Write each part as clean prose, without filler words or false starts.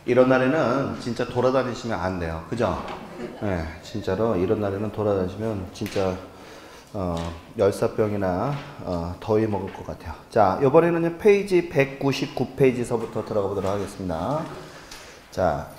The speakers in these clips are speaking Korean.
이런 날에는 진짜 돌아다니시면 안 돼요. 그죠? 네, 진짜로 이런 날에는 돌아다니시면 진짜 열사병이나 더위 먹을 것 같아요. 자, 이번에는 페이지 199페이지서부터 들어가 보도록 하겠습니다. 자,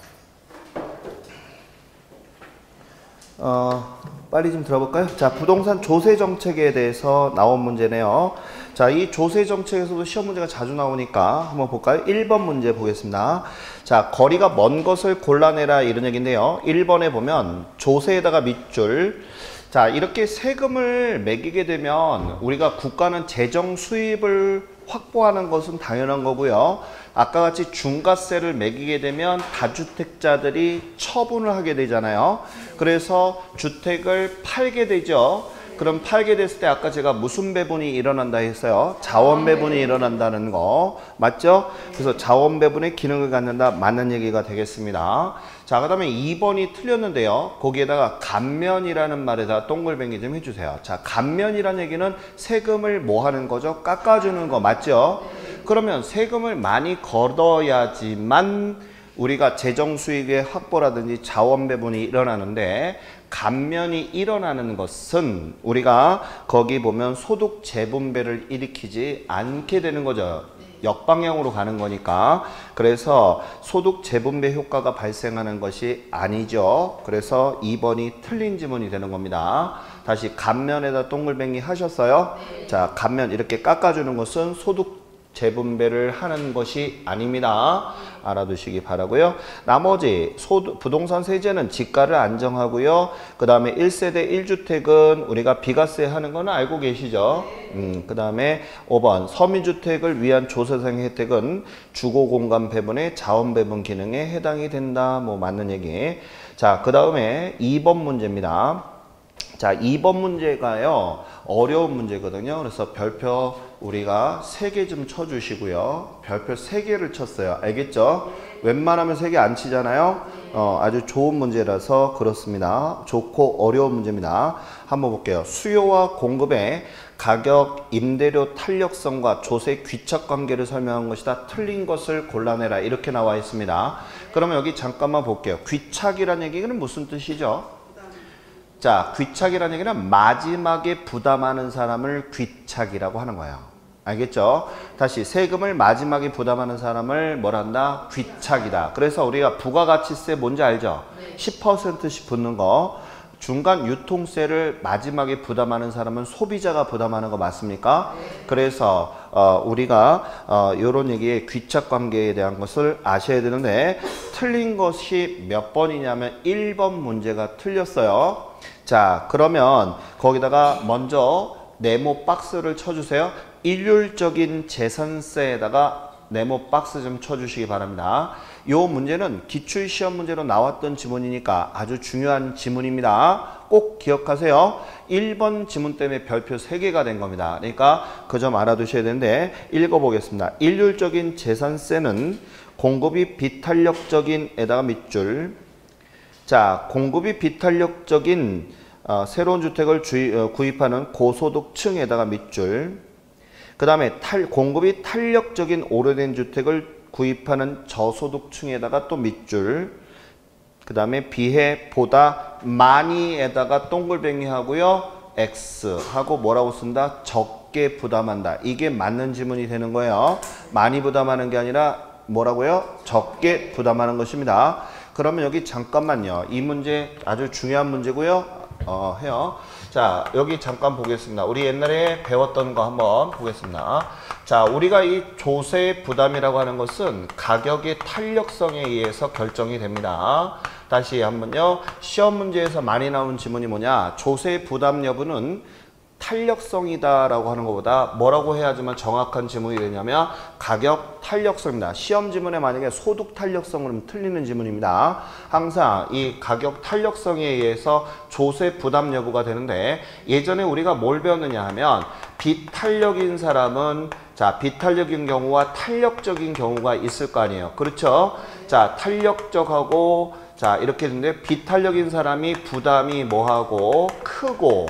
빨리 좀 들어볼까요? 자, 부동산 조세 정책에 대해서 나온 문제네요. 자, 이 조세 정책에서도 시험 문제가 자주 나오니까 한번 볼까요? 1번 문제 보겠습니다. 자, 거리가 먼 것을 골라내라 이런 얘기인데요. 1번에 보면 조세에다가 밑줄. 자, 이렇게 세금을 매기게 되면 우리가 국가는 재정 수입을 확보하는 것은 당연한 거고요. 아까 같이 중과세를 매기게 되면 다주택자들이 처분을 하게 되잖아요. 그래서 주택을 팔게 되죠. 그럼 팔게 됐을 때 아까 제가 무슨 배분이 일어난다 했어요? 자원 배분이 일어난다는 거 맞죠? 그래서 자원 배분의 기능을 갖는다 맞는 얘기가 되겠습니다. 자, 그 다음에 2번이 틀렸는데요. 거기에다가 감면이라는 말에다 동글뱅이 좀 해주세요. 자, 감면이라는 얘기는 세금을 뭐 하는 거죠? 깎아주는 거 맞죠? 그러면 세금을 많이 걷어야지만 우리가 재정 수익의 확보라든지 자원 배분이 일어나는데, 감면이 일어나는 것은 우리가 거기 보면 소득 재분배를 일으키지 않게 되는 거죠. 역방향으로 가는 거니까. 그래서 소득 재분배 효과가 발생하는 것이 아니죠. 그래서 2번이 틀린 지문이 되는 겁니다. 다시 감면에다 동글뱅이 하셨어요? 자, 감면 이렇게 깎아주는 것은 소득 재분배를 하는 것이 아닙니다. 알아두시기 바라고요. 나머지 부동산 세제는 지가를 안정하고요. 그 다음에 1세대 1주택은 우리가 비과세 하는 거는 알고 계시죠? 그 다음에 5번 서민주택을 위한 조세상 혜택은 주거공간 배분의 자원 배분 기능에 해당이 된다. 뭐 맞는 얘기. 자, 그 다음에 2번 문제입니다. 자, 2번 문제가요, 어려운 문제거든요. 그래서 별표 우리가 3개 좀 쳐주시고요. 별표 3개를 쳤어요. 알겠죠? 웬만하면 3개 안 치잖아요. 아주 좋은 문제라서 그렇습니다. 좋고 어려운 문제입니다. 한번 볼게요. 수요와 공급의 가격, 임대료 탄력성과 조세 귀착 관계를 설명한 것이다. 틀린 것을 골라내라. 이렇게 나와 있습니다. 그러면 여기 잠깐만 볼게요. 귀착이라는 얘기는 무슨 뜻이죠? 자, 귀착이라는 얘기는 마지막에 부담하는 사람을 귀착이라고 하는 거예요. 알겠죠? 다시 세금을 마지막에 부담하는 사람을 뭐란다? 귀착이다. 그래서 우리가 부가가치세 뭔지 알죠? 10%씩 붙는 거. 중간 유통세를 마지막에 부담하는 사람은 소비자가 부담하는 거 맞습니까? 그래서 우리가 이런 얘기에 귀착 관계에 대한 것을 아셔야 되는데, 틀린 것이 몇 번이냐면 1번 문제가 틀렸어요. 자, 그러면 거기다가 먼저 네모 박스를 쳐주세요. 일률적인 재산세에다가 네모 박스 좀 쳐주시기 바랍니다. 이 문제는 기출시험 문제로 나왔던 지문이니까 아주 중요한 지문입니다. 꼭 기억하세요. 1번 지문 때문에 별표 3개가 된 겁니다. 그러니까 그 점 알아두셔야 되는데, 읽어보겠습니다. 일률적인 재산세는 공급이 비탄력적인 에다가 밑줄. 자, 공급이 비탄력적인 새로운 주택을 구입하는 고소득층에다가 밑줄. 그 다음에 공급이 탄력적인 오래된 주택을 구입하는 저소득층에다가 또 밑줄. 그 다음에 비해 보다 많이에다가 동글뱅이 하고요. X 하고 뭐라고 쓴다? 적게 부담한다. 이게 맞는 지문이 되는 거예요. 많이 부담하는 게 아니라 뭐라고요? 적게 부담하는 것입니다. 그러면 여기 잠깐만요. 이 문제 아주 중요한 문제고요. 해요. 자, 여기 잠깐 보겠습니다. 우리 옛날에 배웠던 거 한번 보겠습니다. 자, 우리가 이 조세 부담이라고 하는 것은 가격의 탄력성에 의해서 결정이 됩니다. 다시 한번요. 시험 문제에서 많이 나오는 지문이 뭐냐? 조세 부담 여부는 탄력성이다라고 하는 것보다 뭐라고 해야지만 정확한 지문이 되냐면 가격 탄력성입니다. 시험 지문에 만약에 소득 탄력성으로 틀리는 지문입니다. 항상 이 가격 탄력성에 의해서 조세 부담 여부가 되는데, 예전에 우리가 뭘 배웠느냐 하면 비탄력인 사람은, 자, 비탄력인 경우와 탄력적인 경우가 있을 거 아니에요. 그렇죠? 자, 탄력적하고, 자, 이렇게 되는데 비탄력인 사람이 부담이 뭐하고 크고,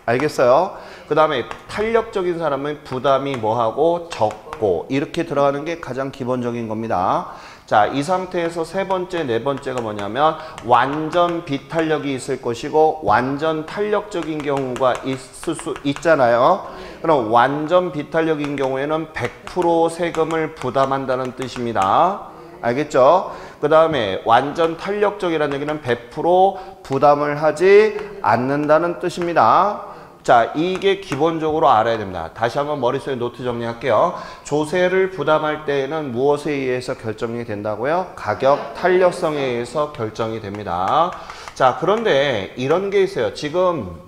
알겠어요? 그 다음에 탄력적인 사람은 부담이 뭐하고 적고, 이렇게 들어가는 게 가장 기본적인 겁니다. 자, 이 상태에서 세 번째, 네 번째가 뭐냐면 완전 비탄력이 있을 것이고 완전 탄력적인 경우가 있을 수 있잖아요. 그럼 완전 비탄력인 경우에는 100% 세금을 부담한다는 뜻입니다. 알겠죠? 그 다음에 완전 탄력적이라는 얘기는 100% 부담을 하지 않는다는 뜻입니다. 자, 이게 기본적으로 알아야 됩니다. 다시 한번 머릿속에 노트 정리할게요. 조세를 부담할 때에는 무엇에 의해서 결정이 된다고요? 가격 탄력성에 의해서 결정이 됩니다. 자, 그런데 이런 게 있어요. 지금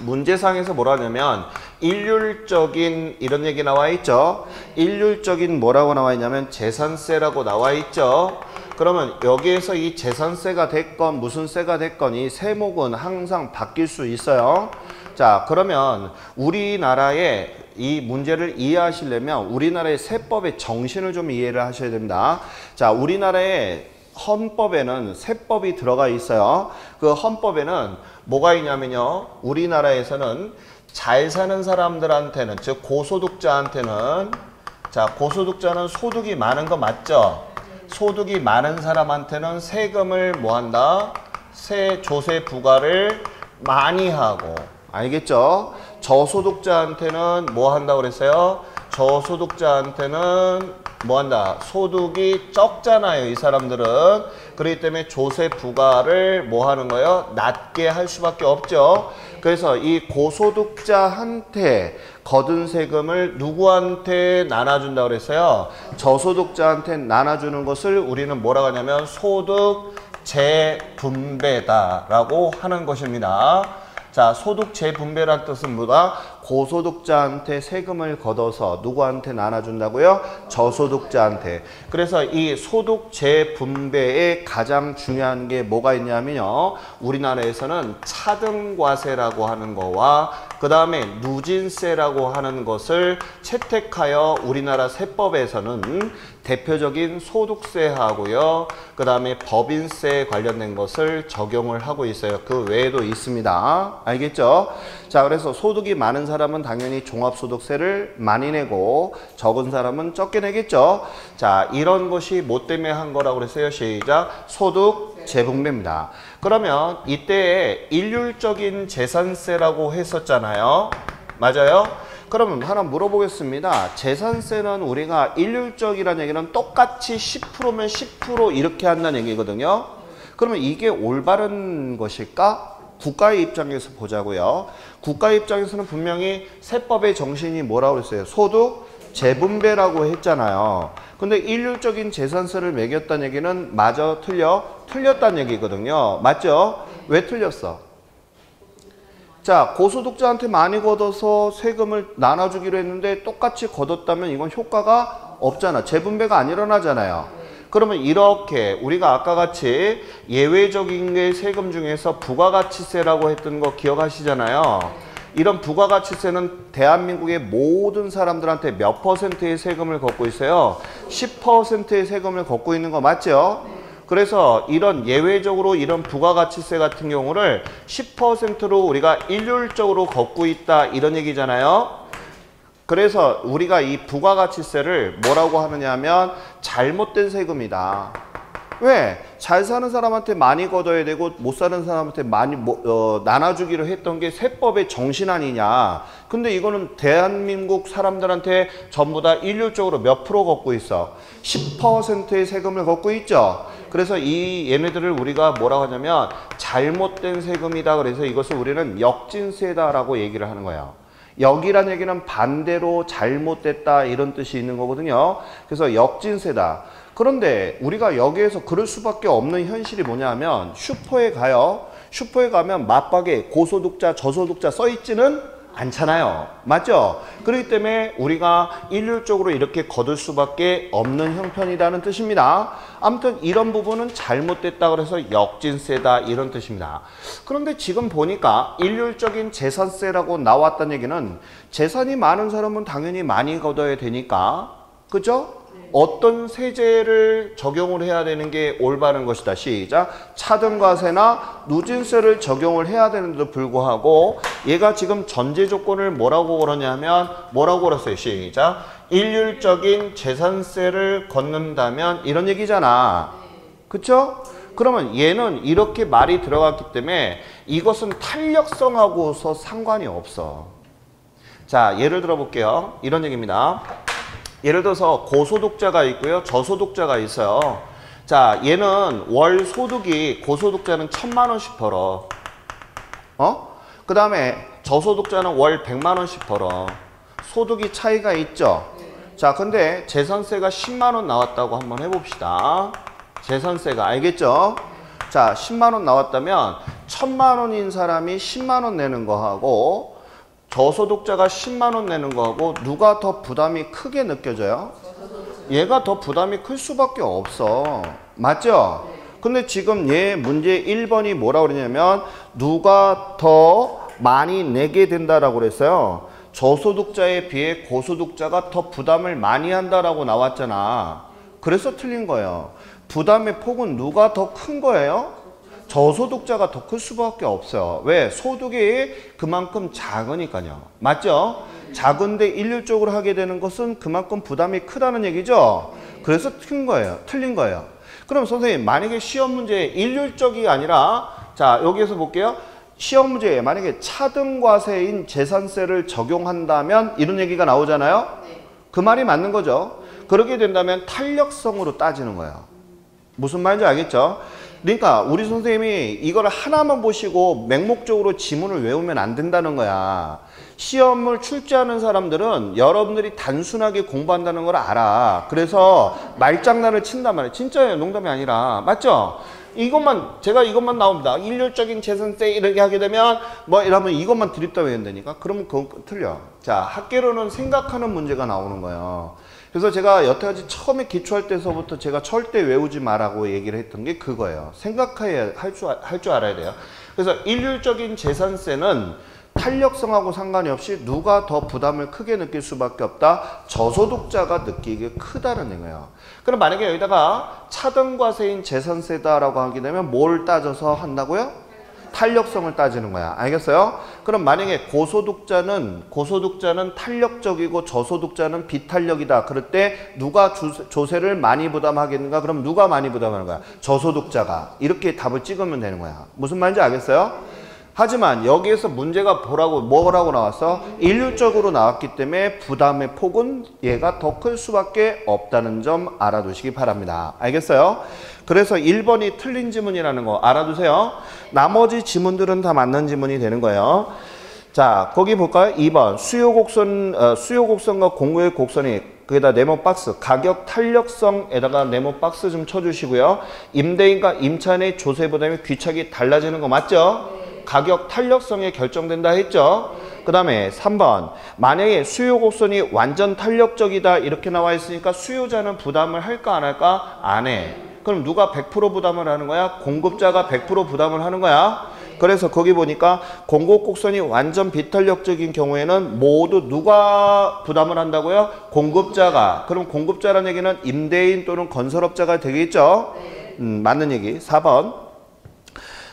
문제상에서 뭐라 하냐면 일률적인 이런 얘기 나와 있죠. 일률적인 뭐라고 나와 있냐면 재산세라고 나와 있죠. 그러면 여기에서 이 재산세가 됐건 무슨 세가 됐건 이 세목은 항상 바뀔 수 있어요. 자, 그러면 우리나라의 이 문제를 이해하시려면 우리나라의 세법의 정신을 좀 이해를 하셔야 됩니다. 자, 우리나라의 헌법에는 세법이 들어가 있어요. 그 헌법에는 뭐가 있냐면요. 우리나라에서는 잘 사는 사람들한테는, 즉 고소득자한테는, 자, 고소득자는 소득이 많은 거 맞죠? 소득이 많은 사람한테는 세금을 뭐 한다? 조세 부과를 많이 하고, 알겠죠? 저소득자한테는 뭐 한다고 그랬어요? 저소득자한테는 뭐 한다? 소득이 적잖아요, 이 사람들은. 그렇기 때문에 조세 부과를 뭐 하는 거예요? 낮게 할 수밖에 없죠. 그래서 이 고소득자한테 거둔 세금을 누구한테 나눠준다고 그랬어요? 저소득자한테 나눠주는 것을 우리는 뭐라고 하냐면 소득 재분배다라고 하는 것입니다. 자, 소득 재분배란 뜻은 뭐다? 고소득자한테 세금을 걷어서 누구한테 나눠준다고요? 저소득자한테. 그래서 이 소득 재분배에 가장 중요한 게 뭐가 있냐면요. 우리나라에서는 차등과세라고 하는 거와 그 다음에 누진세라고 하는 것을 채택하여 우리나라 세법에서는 대표적인 소득세하고요. 그 다음에 법인세 관련된 것을 적용을 하고 있어요. 그 외에도 있습니다. 알겠죠? 자, 그래서 소득이 많은 사람은 당연히 종합소득세를 많이 내고 적은 사람은 적게 내겠죠. 자, 이런 것이 뭐 때문에 한 거라고 그랬어요? 시작. 소득 재분배입니다. 그러면 이때 일률적인 재산세라고 했었잖아요. 맞아요? 그러면 하나 물어보겠습니다. 재산세는 우리가 일률적이라는 얘기는 똑같이 10%면 10% 이렇게 한다는 얘기거든요. 그러면 이게 올바른 것일까? 국가의 입장에서 보자고요. 국가의 입장에서는 분명히 세법의 정신이 뭐라고 그랬어요? 소득 재분배라고 했잖아요. 근데 일률적인 재산세를 매겼다는 얘기는 맞아? 틀렸다는 얘기거든요. 맞죠? 왜 틀렸어? 자, 고소득자한테 많이 걷어서 세금을 나눠주기로 했는데 똑같이 걷었다면 이건 효과가 없잖아. 재분배가 안 일어나잖아요. 그러면 이렇게 우리가 아까 같이 예외적인 게 세금 중에서 부가가치세라고 했던 거 기억하시잖아요. 이런 부가가치세는 대한민국의 모든 사람들한테 몇 %의 세금을 걷고 있어요? 10%의 세금을 걷고 있는 거 맞죠? 그래서 이런 예외적으로 이런 부가가치세 같은 경우를 10%로 우리가 일률적으로 걷고 있다 이런 얘기잖아요. 그래서 우리가 이 부가가치세를 뭐라고 하느냐 하면 잘못된 세금이다. 왜? 잘 사는 사람한테 많이 걷어야 되고 못 사는 사람한테 많이 나눠주기로 했던 게 세법의 정신 아니냐. 근데 이거는 대한민국 사람들한테 전부 다 일률적으로 몇 프로 걷고 있어? 10%의 세금을 걷고 있죠. 그래서 이 얘네들을 우리가 뭐라고 하냐면 잘못된 세금이다. 그래서 이것을 우리는 역진세다라고 얘기를 하는 거예요. 역이란 얘기는 반대로 잘못됐다 이런 뜻이 있는 거거든요. 그래서 역진세다. 그런데 우리가 여기에서 그럴 수밖에 없는 현실이 뭐냐 하면 슈퍼에 가요. 슈퍼에 가면 맞박에 고소득자, 저소득자 써있지는 않잖아요. 맞죠? 그렇기 때문에 우리가 일률적으로 이렇게 거둘 수밖에 없는 형편이라는 뜻입니다. 아무튼 이런 부분은 잘못됐다 그래서 역진세다 이런 뜻입니다. 그런데 지금 보니까 일률적인 재산세라고 나왔다는 얘기는 재산이 많은 사람은 당연히 많이 걷어야 되니까, 그죠? 어떤 세제를 적용을 해야 되는 게 올바른 것이다. 시작. 차등과세나 누진세를 적용을 해야 되는데도 불구하고 얘가 지금 전제 조건을 뭐라고 걸었냐면 뭐라고 걸었어요. 시작. 일률적인 재산세를 걷는다면 이런 얘기잖아. 그쵸? 그러면 얘는 이렇게 말이 들어갔기 때문에 이것은 탄력성하고서 상관이 없어. 자, 예를 들어 볼게요. 이런 얘기입니다. 예를 들어서 고소득자가 있고요. 저소득자가 있어요. 자, 얘는 월 소득이 고소득자는 1,000만 원씩 벌어. 그 다음에 저소득자는 월 100만 원씩 벌어. 소득이 차이가 있죠. 자, 근데 재산세가 10만 원 나왔다고 한번 해봅시다. 재산세가 알겠죠? 자, 10만 원 나왔다면 1,000만 원인 사람이 10만 원 내는 거하고 저소득자가 10만 원 내는 거하고 누가 더 부담이 크게 느껴져요? 얘가 더 부담이 클 수밖에 없어. 맞죠? 근데 지금 얘 문제 1번이 뭐라고 그러냐면 누가 더 많이 내게 된다라고 그랬어요. 저소득자에 비해 고소득자가 더 부담을 많이 한다라고 나왔잖아. 그래서 틀린 거예요. 부담의 폭은 누가 더 큰 거예요? 저소득자가 더 클 수밖에 없어요. 왜? 소득이 그만큼 작으니까요. 맞죠? 작은데 일률적으로 하게 되는 것은 그만큼 부담이 크다는 얘기죠? 그래서 틀린 거예요. 그럼 선생님, 만약에 시험 문제에 일률적이 아니라, 자, 여기에서 볼게요. 시험 문제에 만약에 차등과세인 재산세를 적용한다면 이런 얘기가 나오잖아요? 그 말이 맞는 거죠. 그렇게 된다면 탄력성으로 따지는 거예요. 무슨 말인지 알겠죠? 그러니까 우리 선생님이 이걸 하나만 보시고 맹목적으로 지문을 외우면 안 된다는 거야. 시험을 출제하는 사람들은 여러분들이 단순하게 공부한다는 걸 알아. 그래서 말장난을 친단 말이에요. 진짜예요. 농담이 아니라. 맞죠? 제가 이것만 나옵니다. 일률적인 재산세 이렇게 하게 되면 뭐 이러면 이것만 드립다 외워야 되니까. 그러면 그건 틀려. 자, 학계로는 생각하는 문제가 나오는 거예요. 그래서 제가 여태까지 처음에 기초할 때서부터 제가 절대 외우지 마라고 얘기를 했던 게 그거예요. 생각해야 할 줄 알아야 돼요. 그래서 일률적인 재산세는 탄력성하고 상관이 없이 누가 더 부담을 크게 느낄 수밖에 없다. 저소득자가 느끼기에 크다는 거예요. 그럼 만약에 여기다가 차등과세인 재산세다라고 하게 되면 뭘 따져서 한다고요? 탄력성을 따지는 거야. 알겠어요? 그럼 만약에 고소득자는 탄력적이고 저소득자는 비탄력이다. 그럴 때 누가 조세를 많이 부담하겠는가? 그럼 누가 많이 부담하는 거야? 저소득자가. 이렇게 답을 찍으면 되는 거야. 무슨 말인지 알겠어요? 하지만 여기에서 문제가 뭐라고 나왔어? 일률적으로 나왔기 때문에 부담의 폭은 얘가 더 클 수밖에 없다는 점 알아두시기 바랍니다. 알겠어요? 그래서 1번이 틀린 지문이라는 거 알아두세요. 나머지 지문들은 다 맞는 지문이 되는 거예요. 자, 거기 볼까요? 2번 수요 곡선과 공유의 곡선이 거기다 네모 박스 가격 탄력성에다가 네모 박스 좀 쳐주시고요. 임대인과 임차인의 조세 부담이 귀착이 달라지는 거 맞죠? 가격 탄력성에 결정된다 했죠. 그 다음에 3번 만약에 수요 곡선이 완전 탄력적이다 이렇게 나와 있으니까 수요자는 부담을 할까 안 할까? 안 해. 그럼 누가 100% 부담을 하는 거야? 공급자가 100% 부담을 하는 거야. 그래서 거기 보니까 공급 곡선이 완전 비탄력적인 경우에는 모두 누가 부담을 한다고요? 공급자가. 그럼 공급자라는 얘기는 임대인 또는 건설업자가 되겠죠? 맞는 얘기. 4번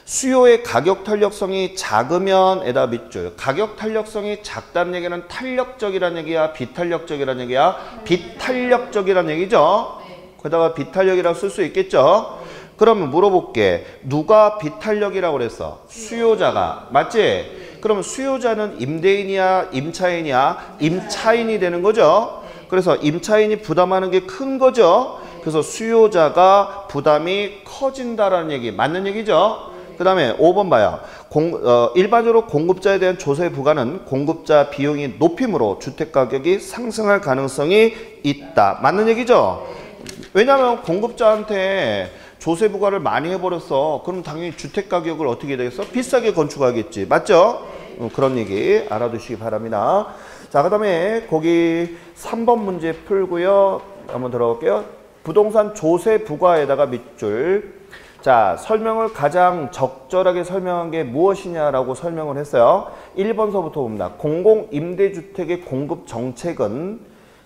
수요의 가격 탄력성이 작으면 에다 밑줄. 가격 탄력성이 작다는 얘기는 탄력적이라는 얘기야? 비탄력적이라는 얘기야? 비탄력적이라는 얘기죠? 거기다가 비탄력이라고 쓸 수 있겠죠? 그러면 물어볼게. 누가 비탄력이라고 그랬어? 수요자가. 맞지? 그럼 수요자는 임대인이야? 임차인이야? 임차인이 되는 거죠? 그래서 임차인이 부담하는 게 큰 거죠? 그래서 수요자가 부담이 커진다라는 얘기. 맞는 얘기죠? 그 다음에 5번 봐요. 일반적으로 공급자에 대한 조세 부과는 공급자 비용이 높임으로 주택가격이 상승할 가능성이 있다. 맞는 얘기죠? 왜냐하면 공급자한테 조세 부과를 많이 해버렸어. 그럼 당연히 주택가격을 어떻게 되겠어? 비싸게 건축하겠지. 맞죠? 그런 얘기 알아두시기 바랍니다. 자, 그 다음에 거기 3번 문제 풀고요. 한번 들어볼게요. 부동산 조세 부과에다가 밑줄. 자, 설명을 가장 적절하게 설명한 게 무엇이냐라고 설명을 했어요. 1번서부터 봅니다. 공공임대주택의 공급 정책은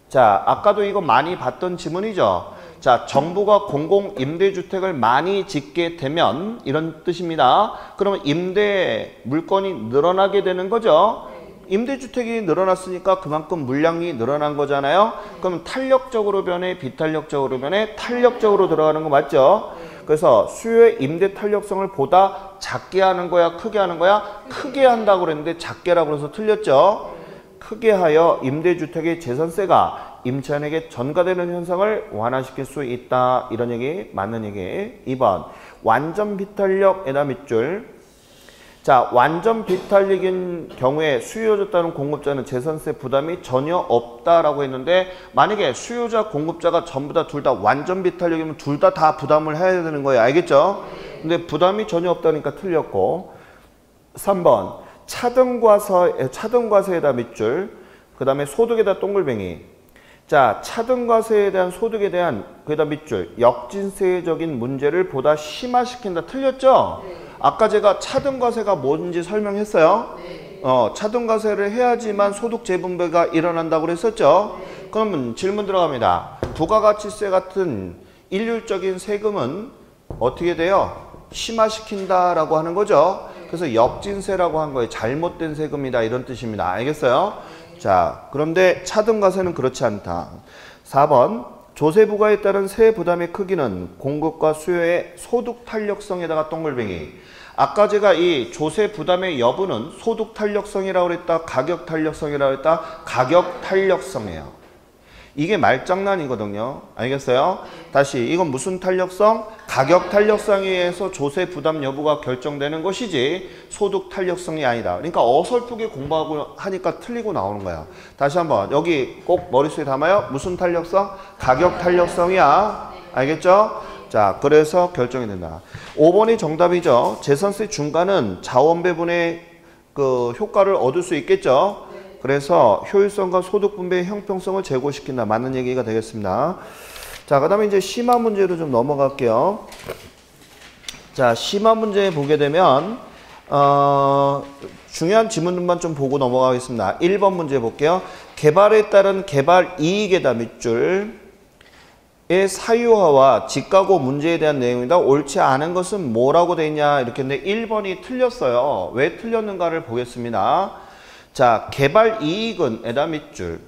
자, 아까도 이거 많이 봤던 지문이죠. 자, 정부가 공공임대주택을 많이 짓게 되면 이런 뜻입니다. 그러면 임대 물건이 늘어나게 되는 거죠. 임대주택이 늘어났으니까 그만큼 물량이 늘어난 거잖아요. 그럼 탄력적으로 변해, 비탄력적으로 변해, 탄력적으로 들어가는 거 맞죠? 그래서 수요의 임대 탄력성을 보다 작게 하는 거야, 크게 하는 거야? 크게 한다고 그랬는데 작게라고 해서 틀렸죠? 크게 하여 임대주택의 재산세가 임차인에게 전가되는 현상을 완화시킬 수 있다. 이런 얘기, 맞는 얘기. 2번, 완전 비탄력에다 밑줄. 자, 완전 비탄력인 경우에 수요자따는 공급자는 재산세 부담이 전혀 없다라고 했는데 만약에 수요자, 공급자가 전부 다 둘 다 완전 비탄력이면 둘 다 부담을 해야 되는 거예요. 알겠죠? 근데 부담이 전혀 없다니까 틀렸고 3번, 차등과세에다 밑줄, 그 다음에 소득에다 동글뱅이. 자, 차등과세에 대한 소득에 대한 그에다 밑줄, 역진세적인 문제를 보다 심화시킨다. 틀렸죠? 아까 제가 차등과세가 뭔지 설명했어요. 차등과세를 해야지만 소득 재분배가 일어난다고 그랬었죠. 그러면 질문 들어갑니다. 부가가치세 같은 일률적인 세금은 어떻게 돼요? 심화시킨다라고 하는 거죠. 그래서 역진세라고 한 거예요. 잘못된 세금이다 이런 뜻입니다. 알겠어요? 자, 그런데 차등과세는 그렇지 않다. 4번, 조세 부과에 따른 세 부담의 크기는 공급과 수요의 소득 탄력성에다가 동글뱅이. 아까 제가 이 조세 부담의 여부는 소득 탄력성이라고 그랬다, 가격 탄력성이라고 그랬다. 가격 탄력성이에요. 이게 말장난이거든요. 알겠어요? 다시, 이건 무슨 탄력성? 가격 탄력성에 의해서 조세 부담 여부가 결정되는 것이지 소득 탄력성이 아니다. 그러니까 어설프게 공부하고 하니까 틀리고 나오는 거야. 다시 한번 여기 꼭 머릿속에 담아요. 무슨 탄력성? 가격 탄력성이야. 알겠죠? 자, 그래서 결정이 된다. 5번이 정답이죠. 재산세 중과는 자원 배분의 그 효과를 얻을 수 있겠죠. 그래서 효율성과 소득 분배의 형평성을 제고시킨다. 맞는 얘기가 되겠습니다. 자, 그 다음에 이제 심화 문제로 좀 넘어갈게요. 자, 심화 문제 보게 되면 중요한 지문만 좀 보고 넘어가겠습니다. 1번 문제 볼게요. 개발에 따른 개발 이익에다 밑줄. 의 사유화와 직가고 문제에 대한 내용이다. 옳지 않은 것은 뭐라고 돼 있냐 이렇게 했는데 1번이 틀렸어요. 왜 틀렸는가를 보겠습니다. 자, 개발 이익은 에다 밑줄.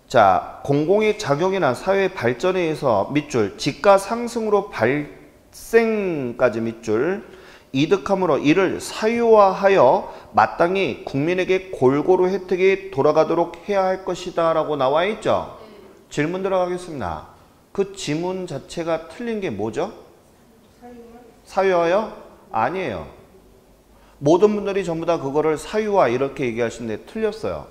자, 공공의 작용이나 사회 발전에 의해서 밑줄. 지가 상승으로 발생까지 밑줄. 이득함으로 이를 사유화하여 마땅히 국민에게 골고루 혜택이 돌아가도록 해야 할 것이다 라고 나와 있죠. 질문 들어가겠습니다. 그 지문 자체가 틀린 게 뭐죠? 사유화요? 아니에요. 모든 분들이 전부 다 그거를 사유화 이렇게 얘기하시는데 틀렸어요.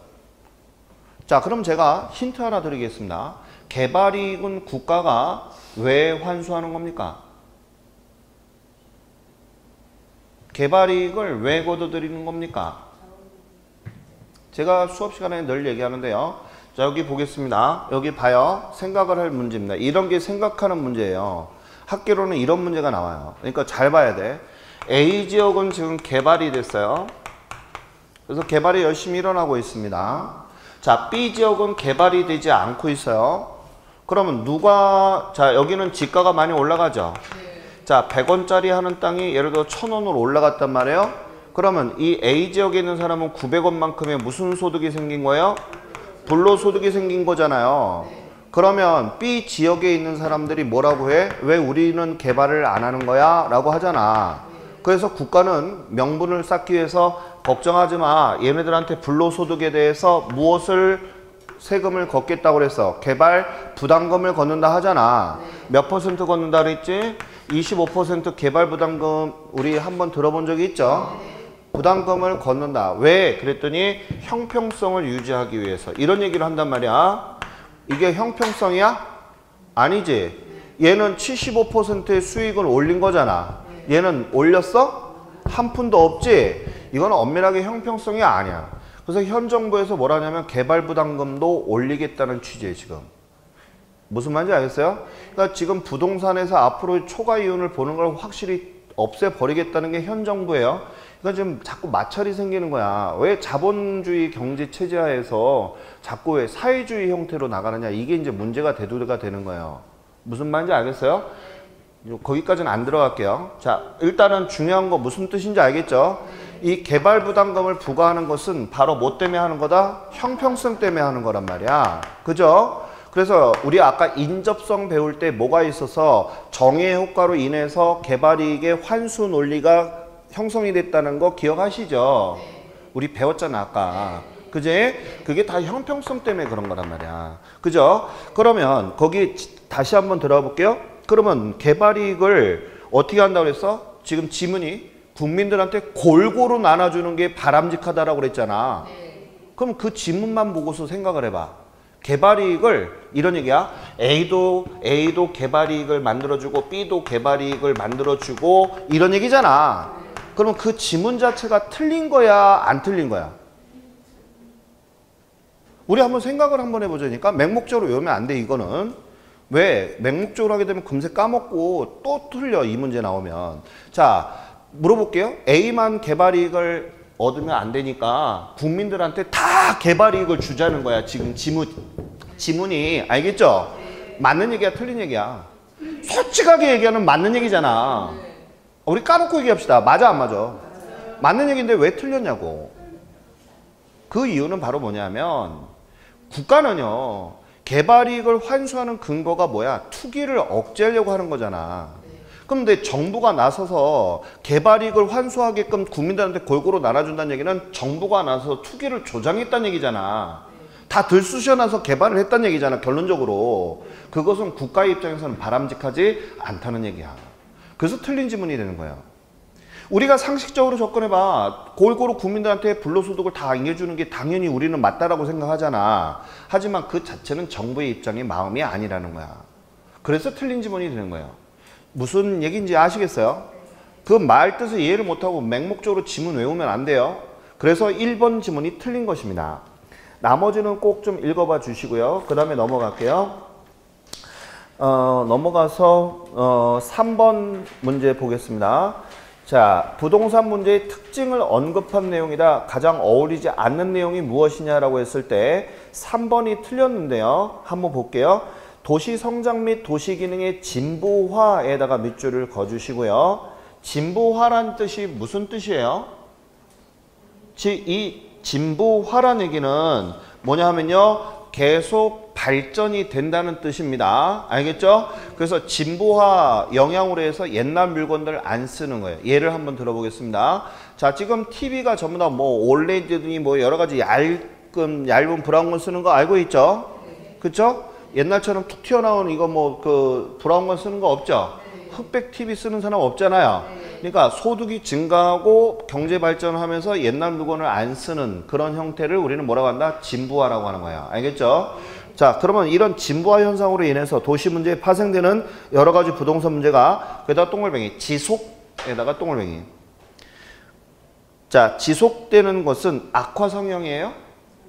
자, 그럼 제가 힌트 하나 드리겠습니다. 개발이익은 국가가 왜 환수하는 겁니까? 개발이익을 왜 거둬들이는 겁니까? 제가 수업 시간에 늘 얘기하는데요. 자, 여기 보겠습니다. 여기 봐요. 생각을 할 문제입니다. 이런 게 생각하는 문제예요. 학교로는 이런 문제가 나와요. 그러니까 잘 봐야 돼. A지역은 지금 개발이 됐어요. 그래서 개발이 열심히 일어나고 있습니다. 자, B지역은 개발이 되지 않고 있어요. 그러면 누가, 자, 여기는 지가가 많이 올라가죠. 자, 100원짜리 하는 땅이 예를 들어 1000원으로 올라갔단 말이에요. 그러면 이 A지역에 있는 사람은 900원만큼의 무슨 소득이 생긴 거예요? 불로소득이 생긴 거잖아요. 그러면 B 지역에 있는 사람들이 뭐라고 해? 왜 우리는 개발을 안 하는 거야? 라고 하잖아. 그래서 국가는 명분을 쌓기 위해서 걱정하지 마. 얘네들한테 불로소득에 대해서 무엇을 세금을 걷겠다고 그랬어? 개발 부담금을 걷는다 하잖아. 몇 퍼센트 걷는다 그랬지? 25% 개발 부담금 우리 한번 들어본 적이 있죠? 부담금을 걷는다. 왜? 그랬더니 형평성을 유지하기 위해서. 이런 얘기를 한단 말이야. 이게 형평성이야? 아니지. 얘는 75%의 수익을 올린 거잖아. 얘는 올렸어? 한 푼도 없지? 이건 엄밀하게 형평성이 아니야. 그래서 현 정부에서 뭐라냐면 개발 부담금도 올리겠다는 취지예요, 지금. 무슨 말인지 알겠어요? 그러니까 지금 부동산에서 앞으로 초과 이윤을 보는 걸 확실히 없애버리겠다는 게 현 정부예요. 이건 좀 자꾸 마찰이 생기는 거야. 왜 자본주의 경제 체제하에서 자꾸 왜 사회주의 형태로 나가느냐. 이게 이제 문제가 대두가 되는 거예요. 무슨 말인지 알겠어요? 거기까지는 안 들어갈게요. 자, 일단은 중요한 거 무슨 뜻인지 알겠죠? 이 개발 부담금을 부과하는 것은 바로 뭐 때문에 하는 거다? 형평성 때문에 하는 거란 말이야. 그죠? 그래서 우리 아까 인접성 배울 때 뭐가 있어서 정의 효과로 인해서 개발이익의 환수 논리가 형성이 됐다는 거 기억하시죠? 우리 배웠잖아 아까. 그제? 그게 다 형평성 때문에 그런 거란 말이야. 그죠? 그러면 거기 다시 한번 들어볼게요. 그러면 개발이익을 어떻게 한다고 그랬어? 지금 지문이 국민들한테 골고루 나눠주는 게 바람직하다라고 그랬잖아. 그럼 그 지문만 보고서 생각을 해봐. 개발이익을 이런 얘기야. A도 개발이익을 만들어주고 B도 개발이익을 만들어주고 이런 얘기잖아. 그러면 그 지문 자체가 틀린 거야? 안 틀린 거야? 우리 한번 생각을 한번 해보자니까. 맹목적으로 외우면 안 돼 이거는. 왜? 맹목적으로 하게 되면 금세 까먹고 또 틀려 이 문제 나오면. 자, 물어볼게요. A만 개발이익을 얻으면 안 되니까 국민들한테 다 개발이익을 주자는 거야. 지금 지문이. 알겠죠? 맞는 얘기야 틀린 얘기야? 솔직하게 얘기하면 맞는 얘기잖아. 우리 까놓고 얘기합시다. 맞아 안 맞아? 맞는 얘기인데 왜 틀렸냐고. 그 이유는 바로 뭐냐면 국가는요. 개발이익을 환수하는 근거가 뭐야? 투기를 억제하려고 하는 거잖아. 그런데 정부가 나서서 개발이익을 환수하게끔 국민들한테 골고루 나눠준다는 얘기는 정부가 나서서 투기를 조장했다는 얘기잖아. 다 들쑤셔놔서 개발을 했다는 얘기잖아. 결론적으로. 그것은 국가의 입장에서는 바람직하지 않다는 얘기야. 그래서 틀린 지문이 되는 거야. 우리가 상식적으로 접근해봐. 골고루 국민들한테 불로소득을 다 잉여주는 게 당연히 우리는 맞다라고 생각하잖아. 하지만 그 자체는 정부의 입장의 마음이 아니라는 거야. 그래서 틀린 지문이 되는 거예요. 무슨 얘기인지 아시겠어요? 그 말 뜻을 이해를 못하고 맹목적으로 지문 외우면 안 돼요. 그래서 1번 지문이 틀린 것입니다. 나머지는 꼭 좀 읽어봐 주시고요. 그 다음에 넘어갈게요. 넘어가서 3번 문제 보겠습니다. 자, 부동산 문제의 특징을 언급한 내용이다. 가장 어울리지 않는 내용이 무엇이냐라고 했을 때 3번이 틀렸는데요. 한번 볼게요. 도시 성장 및 도시 기능의 진보화에다가 밑줄을 그어주시고요. 진보화란 뜻이 무슨 뜻이에요? 이 진보화란 얘기는 뭐냐 하면요. 계속 발전이 된다는 뜻입니다. 알겠죠? 그래서 진보화 영향으로 해서 옛날 물건들을 안 쓰는 거예요. 예를 한번 들어보겠습니다. 자, 지금 TV가 전부 다 뭐 올레드니 뭐 여러 가지 얇은 브라운 건 쓰는 거 알고 있죠? 그쵸? 옛날처럼 툭 튀어나온 이거 뭐 그 브라운 건 쓰는 거 없죠? 흑백 TV 쓰는 사람 없잖아요. 그러니까 소득이 증가하고 경제 발전하면서 옛날 물건을 안 쓰는 그런 형태를 우리는 뭐라고 한다? 진보화라고 하는 거야. 알겠죠? 자, 그러면 이런 진보화 현상으로 인해서 도시 문제에 파생되는 여러 가지 부동산 문제가 거기다가 동글뱅이 지속에다가 동글뱅이. 자, 지속되는 것은 악화 성형이에요.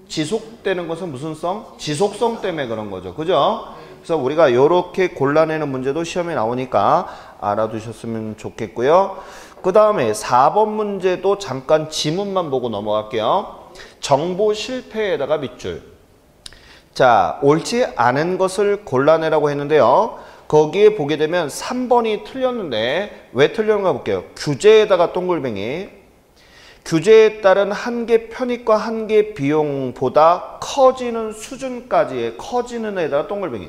지속되는 것은 무슨 성? 지속성 때문에 그런 거죠. 그죠? 그래서 우리가 이렇게 골라내는 문제도 시험에 나오니까 알아두셨으면 좋겠고요. 그 다음에 4번 문제도 잠깐 지문만 보고 넘어갈게요. 정보 실패에다가 밑줄. 자, 옳지 않은 것을 골라내라고 했는데요. 거기에 보게 되면 3번이 틀렸는데 왜 틀렸는가 볼게요. 규제에다가 동글뱅이. 규제에 따른 한계 편익과 한계 비용보다 커지는 수준까지의 커지는 에다가 동글뱅이.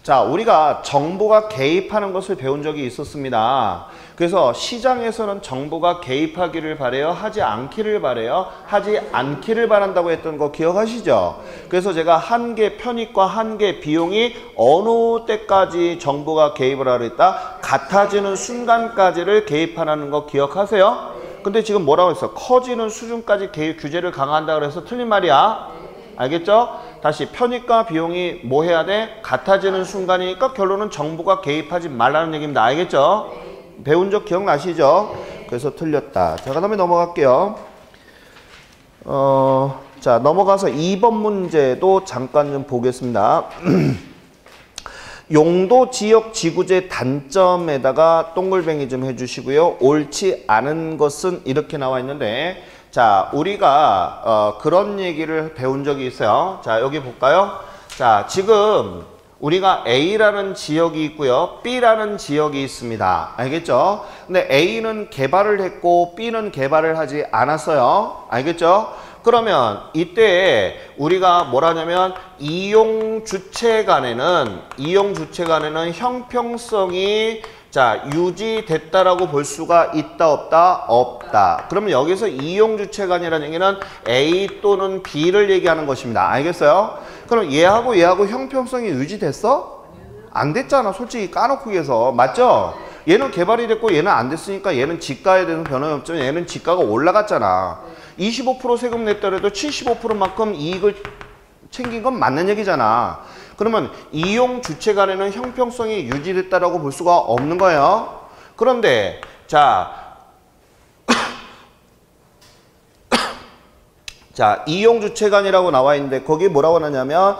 자, 우리가 정부가 개입하는 것을 배운 적이 있었습니다. 그래서 시장에서는 정부가 개입하기를 바래요? 하지 않기를 바래요? 하지 않기를 바란다고 했던 거 기억하시죠? 그래서 제가 한계 편익과 한계 비용이 어느 때까지 정부가 개입을 하려 했다? 같아지는 순간까지를 개입하라는 거 기억하세요? 근데 지금 뭐라고 했어? 커지는 수준까지 개입 규제를 강화한다 그래서 틀린 말이야. 알겠죠? 다시 편익과 비용이 뭐 해야 돼? 같아지는 순간이니까 결론은 정부가 개입하지 말라는 얘기입니다. 알겠죠? 배운 적 기억나시죠? 그래서 틀렸다. 자, 그 다음에 넘어갈게요. 자, 넘어가서 2번 문제도 잠깐 좀 보겠습니다. 용도, 지역, 지구제 단점에다가 동글뱅이 좀 해주시고요. 옳지 않은 것은 이렇게 나와 있는데, 자, 우리가 그런 얘기를 배운 적이 있어요. 자, 여기 볼까요? 자, 지금 우리가 A라는 지역이 있고요. B라는 지역이 있습니다. 알겠죠? 근데 A는 개발을 했고 B는 개발을 하지 않았어요. 알겠죠? 그러면 이때 우리가 뭐라냐면 이용 주체 간에는 형평성이 자, 유지됐다라고 볼 수가 있다, 없다? 없다. 그러면 여기서 이용 주체 간이라는 얘기는 A 또는 B를 얘기하는 것입니다. 알겠어요? 그럼 얘하고 형평성이 유지됐어? 안 됐잖아. 솔직히 까놓고 얘기해서. 맞죠? 얘는 개발이 됐고 얘는 안 됐으니까 얘는 지가에 대해서 변함이 없지만 얘는 지가가 올라갔잖아. 25% 세금 냈더라도 75%만큼 이익을 챙긴 건 맞는 얘기잖아. 그러면 이용 주체 간에는 형평성이 유지됐다라고 볼 수가 없는 거예요. 그런데 자, 자, 이용 주체 간이라고 나와 있는데 거기 뭐라고 나냐면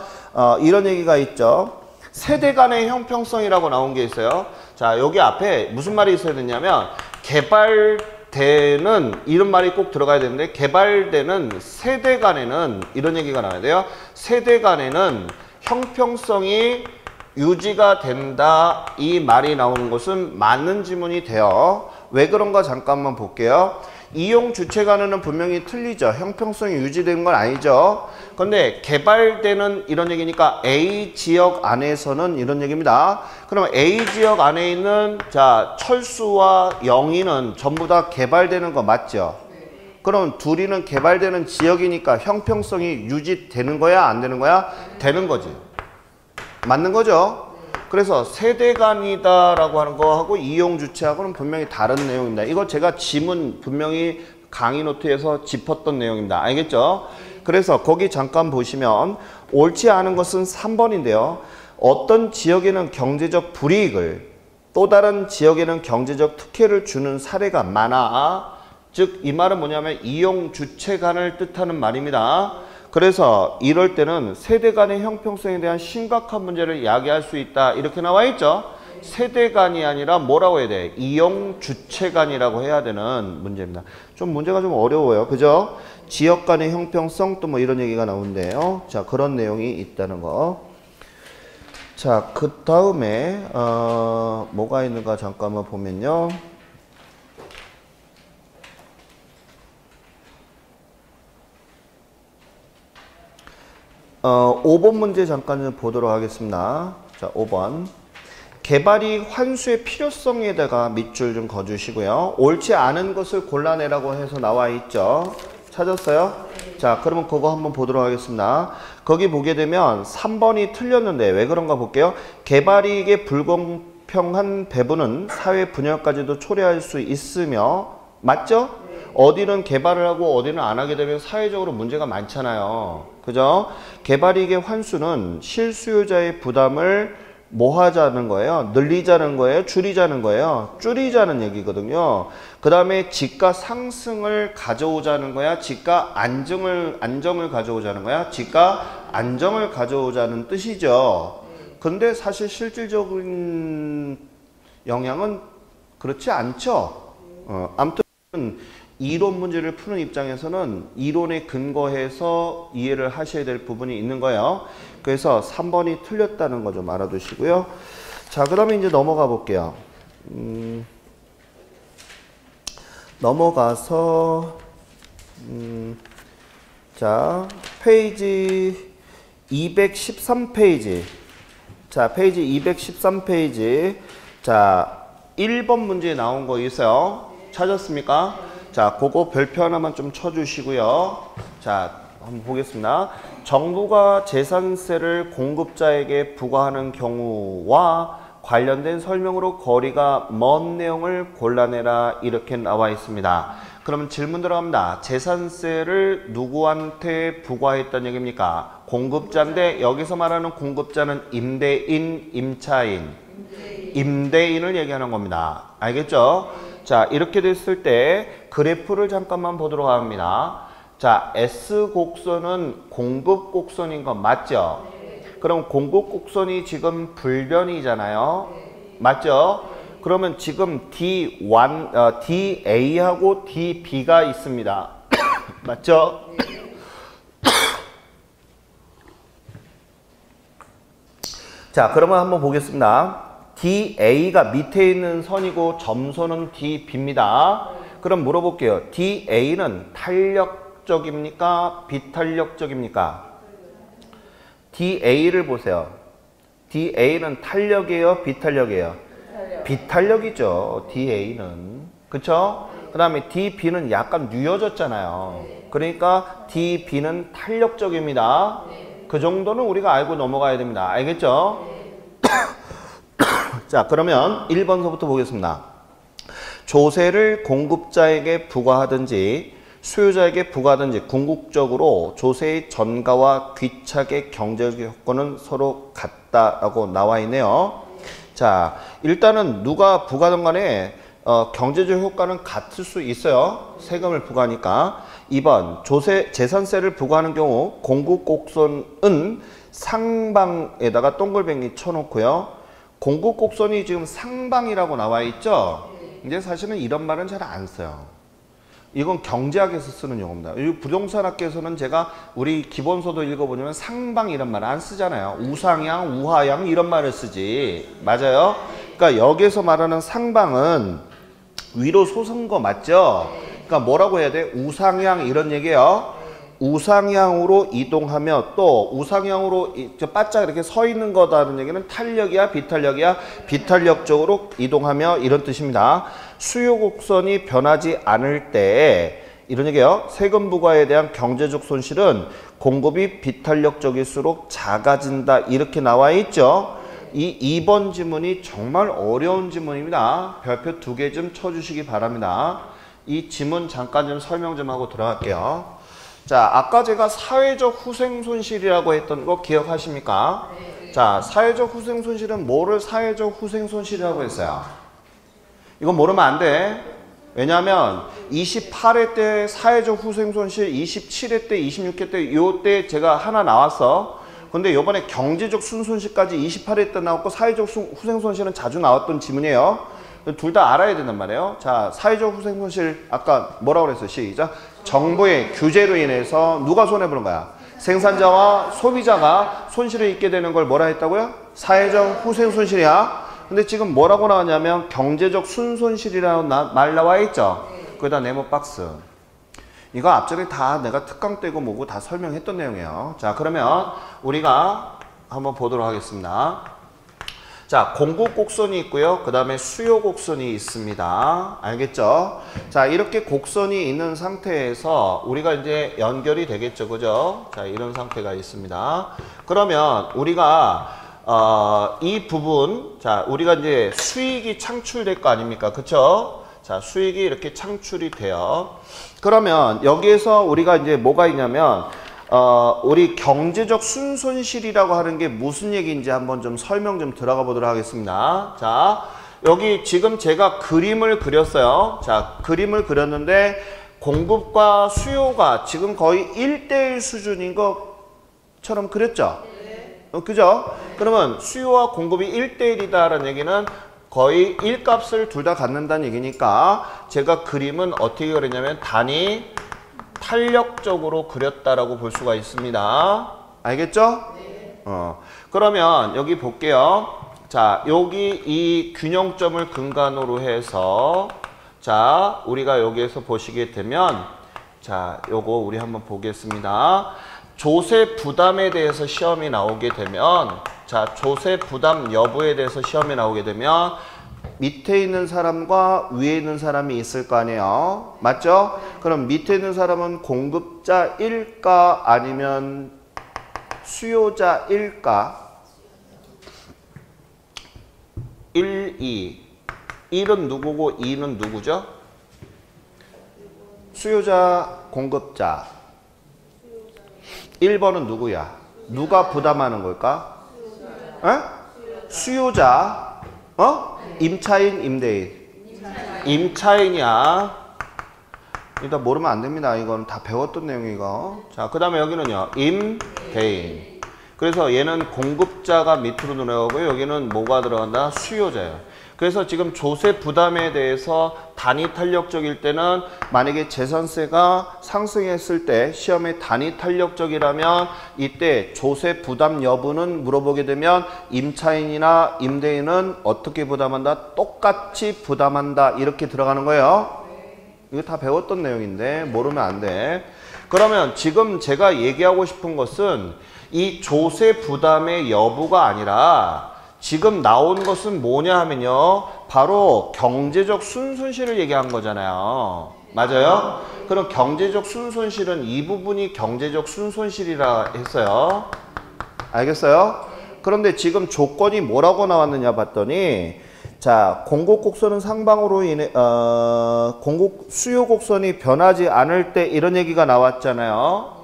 이런 얘기가 있죠. 세대 간의 형평성이라고 나온 게 있어요. 자, 여기 앞에 무슨 말이 있어야 되냐면 개발되는 이런 말이 꼭 들어가야 되는데 개발되는 세대 간에는 이런 얘기가 나와야 돼요. 세대 간에는 형평성이 유지가 된다 이 말이 나오는 것은 맞는 지문이 돼요. 왜 그런가 잠깐만 볼게요. 이용 주체 간에는 분명히 틀리죠. 형평성이 유지되는 건 아니죠. 근데 개발되는 이런 얘기니까 A 지역 안에서는 이런 얘기입니다. 그러면 A 지역 안에 있는 자 철수와 영희는 전부 다 개발되는 거 맞죠? 그럼 둘이는 개발되는 지역이니까 형평성이 유지되는 거야? 안 되는 거야? 되는 거지. 맞는 거죠? 그래서 세대 간이다라고 하는 거하고 이용 주체하고는 분명히 다른 내용입니다. 이거 제가 지문 분명히 강의 노트에서 짚었던 내용입니다. 알겠죠? 그래서 거기 잠깐 보시면 옳지 않은 것은 3번인데요. 어떤 지역에는 경제적 불이익을 또 다른 지역에는 경제적 특혜를 주는 사례가 많아. 즉 이 말은 뭐냐면 이용 주체 간을 뜻하는 말입니다. 그래서 이럴 때는 세대 간의 형평성에 대한 심각한 문제를 야기할 수 있다. 이렇게 나와 있죠. 세대 간이 아니라 뭐라고 해야 돼? 이용 주체 간이라고 해야 되는 문제입니다. 좀 문제가 좀 어려워요. 그죠? 지역 간의 형평성 또 뭐 이런 얘기가 나오는데요. 자, 그런 내용이 있다는 거. 자, 그 다음에 뭐가 있는가 잠깐만 보면요. 5번 문제 잠깐 좀 보도록 하겠습니다. 자, 5번. 개발이 환수의 필요성에다가 밑줄 좀 그어주시고요. 옳지 않은 것을 골라내라고 해서 나와 있죠. 찾았어요? 자, 그러면 그거 한번 보도록 하겠습니다. 거기 보게 되면 3번이 틀렸는데 왜 그런가 볼게요. 개발이익의 불공평한 배분은 사회 분열까지도 초래할 수 있으며 맞죠? 어디는 개발을 하고 어디는 안 하게 되면 사회적으로 문제가 많잖아요. 그죠? 개발이익의 환수는 실수요자의 부담을 뭐 하자는 거예요? 늘리자는 거예요? 줄이자는 거예요? 줄이자는 얘기거든요. 그 다음에 지가 상승을 가져오자는 거야? 지가 안정을 가져오자는 거야? 지가 안정을 가져오자는 뜻이죠. 근데 사실 실질적인 영향은 그렇지 않죠. 아무튼 이론 문제를 푸는 입장에서는 이론에 근거해서 이해를 하셔야 될 부분이 있는 거예요. 그래서 3번이 틀렸다는 거 좀 알아두시고요. 자, 그 다음에 이제 넘어가 볼게요. 넘어가서 자, 페이지 213페이지. 자, 페이지 213페이지. 자, 1번 문제에 나온 거 있어요. 찾았습니까? 자, 그거 별표 하나만 좀 쳐주시고요. 자, 한번 보겠습니다. 정부가 재산세를 공급자에게 부과하는 경우와 관련된 설명으로 거리가 먼 내용을 골라내라 이렇게 나와 있습니다. 그러면 질문 들어갑니다. 재산세를 누구한테 부과했다는 얘기입니까? 공급자인데 여기서 말하는 공급자는 임대인, 임차인, 임대인을 얘기하는 겁니다. 알겠죠? 자, 이렇게 됐을 때 그래프를 잠깐만 보도록 합니다. 자, S곡선은 공급 곡선인 거 맞죠? 그럼 공급 곡선이 지금 불변이잖아요. 맞죠? 그러면 지금 DA하고 DB가 있습니다. 맞죠? 자, 그러면 한번 보겠습니다. DA가 밑에 있는 선이고 점선은 DB입니다. 그럼 물어볼게요. DA는 탄력적입니까? 비탄력적입니까? DA를 보세요. DA는 탄력이에요? 비탄력이에요? 비탄력이죠. DA는. 그쵸? 그 다음에 DB는 약간 뉘어졌잖아요. 그러니까 DB는 탄력적입니다. 그 정도는 우리가 알고 넘어가야 됩니다. 알겠죠? 자, 그러면 1번서부터 보겠습니다. 조세를 공급자에게 부과하든지 수요자에게 부과하든지 궁극적으로 조세의 전가와 귀착의 경제적 효과는 서로 같다라고 나와 있네요. 자, 일단은 누가 부과하든 간에 경제적 효과는 같을 수 있어요. 세금을 부과하니까. 2번, 재산세를 부과하는 경우 공급곡선은 상방에다가 동글뱅이 쳐놓고요. 공급곡선이 지금 상방이라고 나와 있죠. 이제 사실은 이런 말은 잘 안 써요. 이건 경제학에서 쓰는 용어입니다. 부동산학에서는 제가 우리 기본서도 읽어보면 상방 이런 말 안 쓰잖아요. 우상향, 우하향 이런 말을 쓰지. 맞아요? 그러니까 여기서 말하는 상방은 위로 솟은 거 맞죠? 그러니까 뭐라고 해야 돼? 우상향 이런 얘기예요. 우상향으로 이동하며 또 우상향으로 바짝 이렇게 서 있는 거다는 얘기는 탄력이야 비탄력이야? 비탄력적으로 이동하며 이런 뜻입니다. 수요 곡선이 변하지 않을 때 이런 얘기예요. 세금 부과에 대한 경제적 손실은 공급이 비탄력적일수록 작아진다 이렇게 나와 있죠. 이 2번 지문이 정말 어려운 지문입니다. 별표 2개 좀 쳐주시기 바랍니다. 이 지문 잠깐 좀 설명 좀 하고 들어갈게요. 자, 아까 제가 사회적 후생손실이라고 했던 거 기억하십니까? 네. 자, 사회적 후생손실은 뭐를 사회적 후생손실이라고 했어요? 이건 모르면 안 돼. 왜냐하면 28회 때 사회적 후생손실, 27회 때, 26회 때 요때 제가 하나 나왔어. 근데 요번에 경제적 순손실까지 28회 때 나왔고 사회적 후생손실은 자주 나왔던 지문이에요. 둘 다 알아야 된단 말이에요. 자, 사회적 후생손실 아까 뭐라고 그랬어요? 시작. 정부의 규제로 인해서 누가 손해보는 거야? 생산자와 소비자가 손실을 입게 되는 걸 뭐라 했다고요? 사회적 후생손실이야. 근데 지금 뭐라고 나왔냐면 경제적 순손실이라는 말 나와 있죠? 거기다 네모 박스. 이거 앞전에 다 내가 특강 떼고 뭐고 다 설명했던 내용이에요. 자, 그러면 우리가 한번 보도록 하겠습니다. 자, 공급 곡선이 있고요. 그 다음에 수요 곡선이 있습니다. 알겠죠? 자, 이렇게 곡선이 있는 상태에서 우리가 이제 연결이 되겠죠. 그죠? 자, 이런 상태가 있습니다. 그러면 우리가 이 부분, 자, 우리가 이제 수익이 창출될 거 아닙니까? 그쵸? 자, 수익이 이렇게 창출이 돼요. 그러면 여기에서 우리가 이제 뭐가 있냐면 우리 경제적 순손실이라고 하는 게 무슨 얘기인지 한번 좀 설명 좀 들어가 보도록 하겠습니다. 자, 여기 지금 제가 그림을 그렸어요. 자, 그림을 그렸는데 공급과 수요가 지금 거의 1대1 수준인 것처럼 그렸죠? 그죠? 그러면 수요와 공급이 1대1이다라는 얘기는 거의 1값을 둘 다 갖는다는 얘기니까 제가 그림은 어떻게 그렸냐면 단위 탄력적으로 그렸다라고 볼 수가 있습니다. 알겠죠? 네. 그러면 여기 볼게요. 자, 여기 이 균형점을 근간으로 해서 자, 우리가 여기에서 보시게 되면 자, 요거 우리 한번 보겠습니다. 조세 부담에 대해서 시험이 나오게 되면 자, 조세 부담 여부에 대해서 시험이 나오게 되면 밑에 있는 사람과 위에 있는 사람이 있을 거 아니에요. 맞죠? 그럼 밑에 있는 사람은 공급자일까 아니면 수요자일까? 1, 2. 1은 누구고 2는 누구죠? 수요자, 공급자. 1번은 누구야? 누가 부담하는 걸까? 수요자. 임차인, 임대인. 임차인이야. 일단 모르면 안 됩니다. 이건 다 배웠던 내용이고. 자, 그 다음에 여기는요. 임대인. 그래서 얘는 공급자가 밑으로 내려가고요. 여기는 뭐가 들어간다? 수요자예요. 그래서 지금 조세 부담에 대해서 단위 탄력적일 때는 만약에 재산세가 상승했을 때 시험에 단위 탄력적이라면 이때 조세 부담 여부는 물어보게 되면 임차인이나 임대인은 어떻게 부담한다? 똑같이 부담한다. 이렇게 들어가는 거예요. 이거 다 배웠던 내용인데 모르면 안 돼. 그러면 지금 제가 얘기하고 싶은 것은 이 조세 부담의 여부가 아니라 지금 나온 것은 뭐냐 하면요. 바로 경제적 순손실을 얘기한 거잖아요. 맞아요? 그럼 경제적 순손실은 이 부분이 경제적 순손실이라 했어요. 알겠어요? 그런데 지금 조건이 뭐라고 나왔느냐 봤더니 자, 공급 곡선은 상방으로 인해 공급 수요 곡선이 변하지 않을 때 이런 얘기가 나왔잖아요.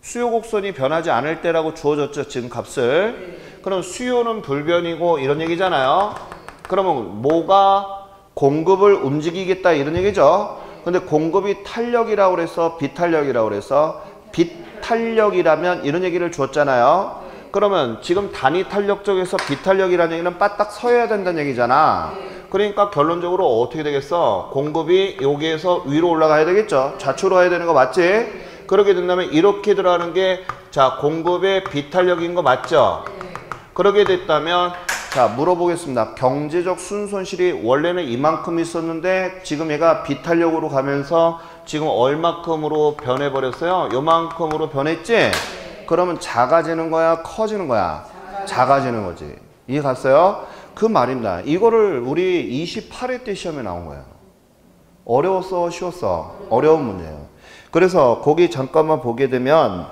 수요 곡선이 변하지 않을 때라고 주어졌죠, 지금 값을. 그럼 수요는 불변이고 이런 얘기잖아요. 그러면 뭐가 공급을 움직이겠다 이런 얘기죠. 근데 공급이 탄력이라고 그래서 비탄력이라고 그래서 비탄력이라면 이런 얘기를 줬잖아요. 그러면 지금 단위 탄력 쪽에서 비탄력이라는 얘기는 바닥 서야 된다는 얘기잖아. 그러니까 결론적으로 어떻게 되겠어? 공급이 여기에서 위로 올라가야 되겠죠. 좌측으로 가야 되는 거 맞지? 그렇게 된다면 이렇게 들어가는 게 자 공급의 비탄력인 거 맞죠? 그렇게 됐다면 자 물어보겠습니다. 경제적 순손실이 원래는 이만큼 있었는데 지금 얘가 비탄력으로 가면서 지금 얼마큼으로 변해버렸어요? 요만큼으로 변했지? 그러면 작아지는 거야? 커지는 거야? 작아지는 거지. 이해 갔어요? 그 말입니다. 이거를 우리 28회 때 시험에 나온 거예요. 어려웠어? 쉬웠어? 어려운 문제예요. 그래서 거기 잠깐만 보게 되면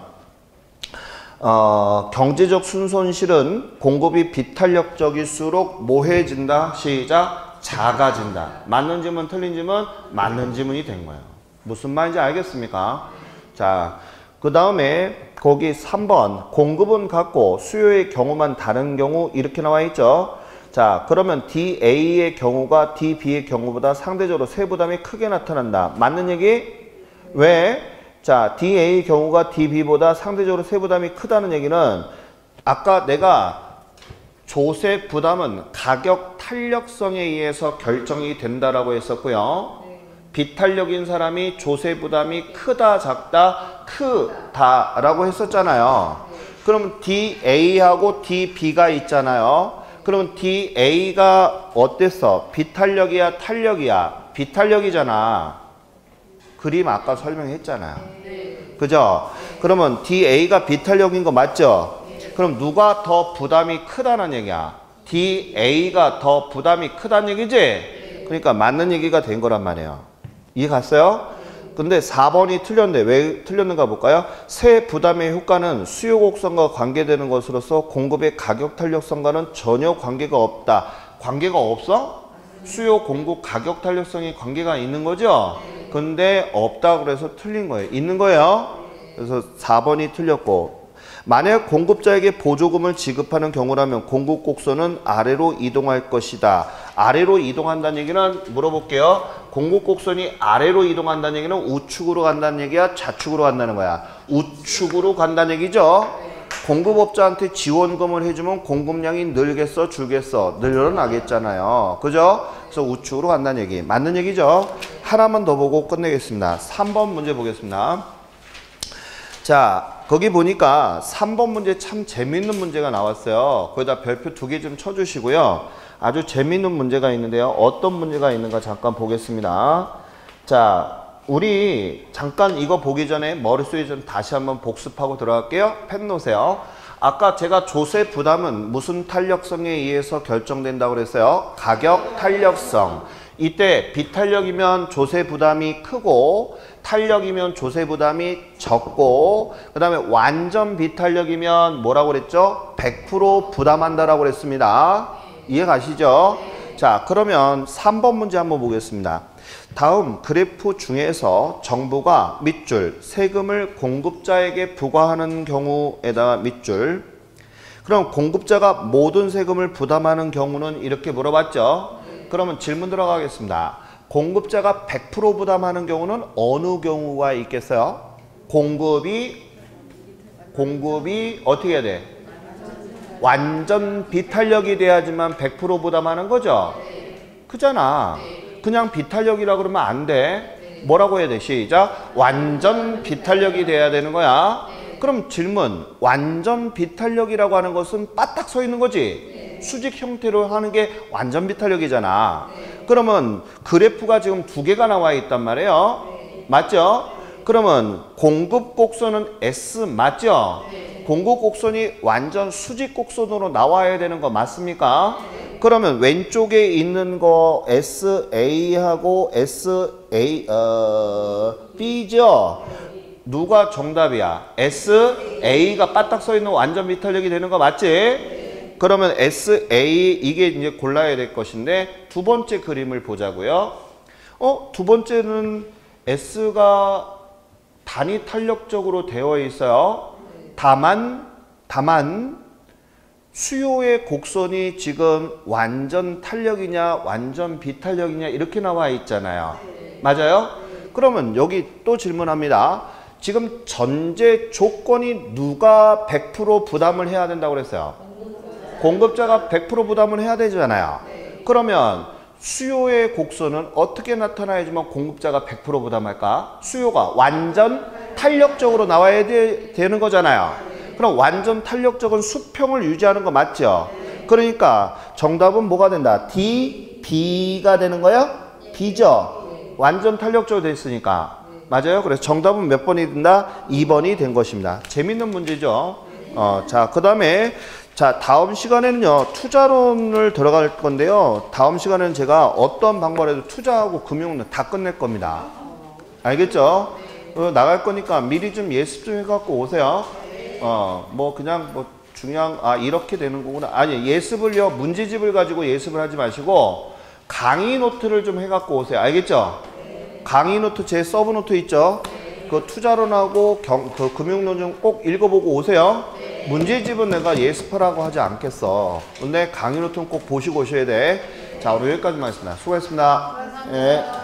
경제적 순손실은 공급이 비탄력적일수록 뭐해진다? 시작! 작아진다. 맞는 지문 틀린 지문? 맞는 지문이 된 거예요. 무슨 말인지 알겠습니까? 자, 그 다음에 거기 3번 공급은 같고 수요의 경우만 다른 경우 이렇게 나와 있죠. 자, 그러면 DA의 경우가 DB의 경우보다 상대적으로 세부담이 크게 나타난다. 맞는 얘기? 왜? 자, DA 경우가 DB보다 상대적으로 세부담이 크다는 얘기는 아까 내가 조세 부담은 가격 탄력성에 의해서 결정이 된다라고 했었고요. 비탄력인 사람이 조세 부담이 크다, 작다, 크다라고 했었잖아요. 그럼 DA하고 DB가 있잖아요. 그러면 DA가 어땠어? 비탄력이야, 탄력이야? 비탄력이잖아. 그림 아까 설명했잖아요. 그죠? 그러면 DA가 비탄력인 거 맞죠? 그럼 누가 더 부담이 크다는 얘기야? DA가 더 부담이 크다는 얘기지? 그러니까 맞는 얘기가 된 거란 말이에요. 이해 갔어요? 근데 4번이 틀렸는데 왜 틀렸는가 볼까요? 세 부담의 효과는 수요 곡선과 관계되는 것으로서 공급의 가격 탄력성과는 전혀 관계가 없다. 관계가 없어? 수요 공급 가격 탄력성이 관계가 있는 거죠? 근데 없다 그래서 틀린 거예요. 있는 거예요. 그래서 4번이 틀렸고 만약 공급자에게 보조금을 지급하는 경우라면 공급 곡선은 아래로 이동할 것이다. 아래로 이동한다는 얘기는 물어볼게요. 공급 곡선이 아래로 이동한다는 얘기는 우측으로 간다는 얘기야? 좌측으로 간다는 거야? 우측으로 간다는 얘기죠. 공급업자한테 지원금을 해주면 공급량이 늘겠어? 줄겠어? 늘어나겠잖아요. 그죠? 그래서 우측으로 간다는 얘기. 맞는 얘기죠? 하나만 더 보고 끝내겠습니다. 3번 문제 보겠습니다. 자, 거기 보니까 3번 문제 참 재밌는 문제가 나왔어요. 거기다 별표 2개 좀 쳐주시고요. 아주 재밌는 문제가 있는데요. 어떤 문제가 있는가 잠깐 보겠습니다. 자, 우리 잠깐 이거 보기 전에 머릿속에 좀 다시 한번 복습하고 들어갈게요. 펜 놓으세요. 아까 제가 조세 부담은 무슨 탄력성에 의해서 결정된다고 그랬어요? 가격 탄력성. 이때 비탄력이면 조세 부담이 크고 탄력이면 조세 부담이 적고 그 다음에 완전 비탄력이면 뭐라고 그랬죠? 100% 부담한다라고 그랬습니다. 이해 가시죠? 자, 그러면 3번 문제 한번 보겠습니다. 다음 그래프 중에서 정부가 밑줄 세금을 공급자에게 부과하는 경우에다가 밑줄 그럼 공급자가 모든 세금을 부담하는 경우는 이렇게 물어봤죠? 그러면 질문 들어가겠습니다. 공급자가 100% 부담하는 경우는 어느 경우가 있겠어요? 공급이 공급이 어떻게 해야 돼? 완전 비탄력이 돼야지만 100% 부담하는 거죠? 그잖아. 그냥 비탄력이라 그러면 안 돼. 뭐라고 해야 돼? 시작. 완전 비탄력이 돼야 되는 거야. 그럼 질문. 완전 비탄력이라고 하는 것은 바닥 서 있는 거지? 수직 형태로 하는 게 완전 비탄력이잖아. 그러면 그래프가 지금 두 개가 나와 있단 말이에요. 맞죠? 그러면 공급 곡선은 S 맞죠? 공급 곡선이 완전 수직 곡선으로 나와야 되는 거 맞습니까? 그러면 왼쪽에 있는 거 SA하고 B죠? 누가 정답이야? SA가 바닥 서 있는 완전 비탄력이 되는 거 맞지? 그러면 SA 이게 이제 골라야 될 것인데 두 번째 그림을 보자고요. 두 번째는 S가 단위 탄력적으로 되어 있어요. 다만 수요의 곡선이 지금 완전 탄력이냐 완전 비탄력이냐 이렇게 나와 있잖아요. 맞아요? 그러면 여기 또 질문합니다. 지금 전제 조건이 누가 100% 부담을 해야 된다고 그랬어요? 공급자가 100% 부담을 해야 되잖아요. 그러면 수요의 곡선은 어떻게 나타나야지만 공급자가 100% 부담할까? 수요가 완전 탄력적으로 나와야 되는 거잖아요. 그럼 완전 탄력적인 수평을 유지하는 거 맞죠? 그러니까 정답은 뭐가 된다? D, B가 되는 거예요? B죠? 완전 탄력적으로 돼 있으니까. 맞아요? 그래서 정답은 몇 번이 된다? 2번이 된 것입니다. 재밌는 문제죠? 자, 그 다음에 자, 다음 시간에는요, 투자론을 들어갈 건데요. 다음 시간에는 제가 어떤 방법으로 투자하고 금융은 다 끝낼 겁니다. 알겠죠? 나갈 거니까 미리 좀 예습 좀 해갖고 오세요. 뭐 그냥 뭐 중요한, 이렇게 되는 거구나. 아니, 예습을요, 문제집을 가지고 예습을 하지 마시고 강의 노트를 좀 해갖고 오세요. 알겠죠? 강의 노트, 제 서브 노트 있죠? 그 투자론하고 그 금융론 좀 꼭 읽어보고 오세요. 문제집은 내가 예습하라고 하지 않겠어. 근데 강의 노트는 꼭 보시고 오셔야 돼. 자, 오늘 여기까지만 하겠습니다. 수고했습니다. 예.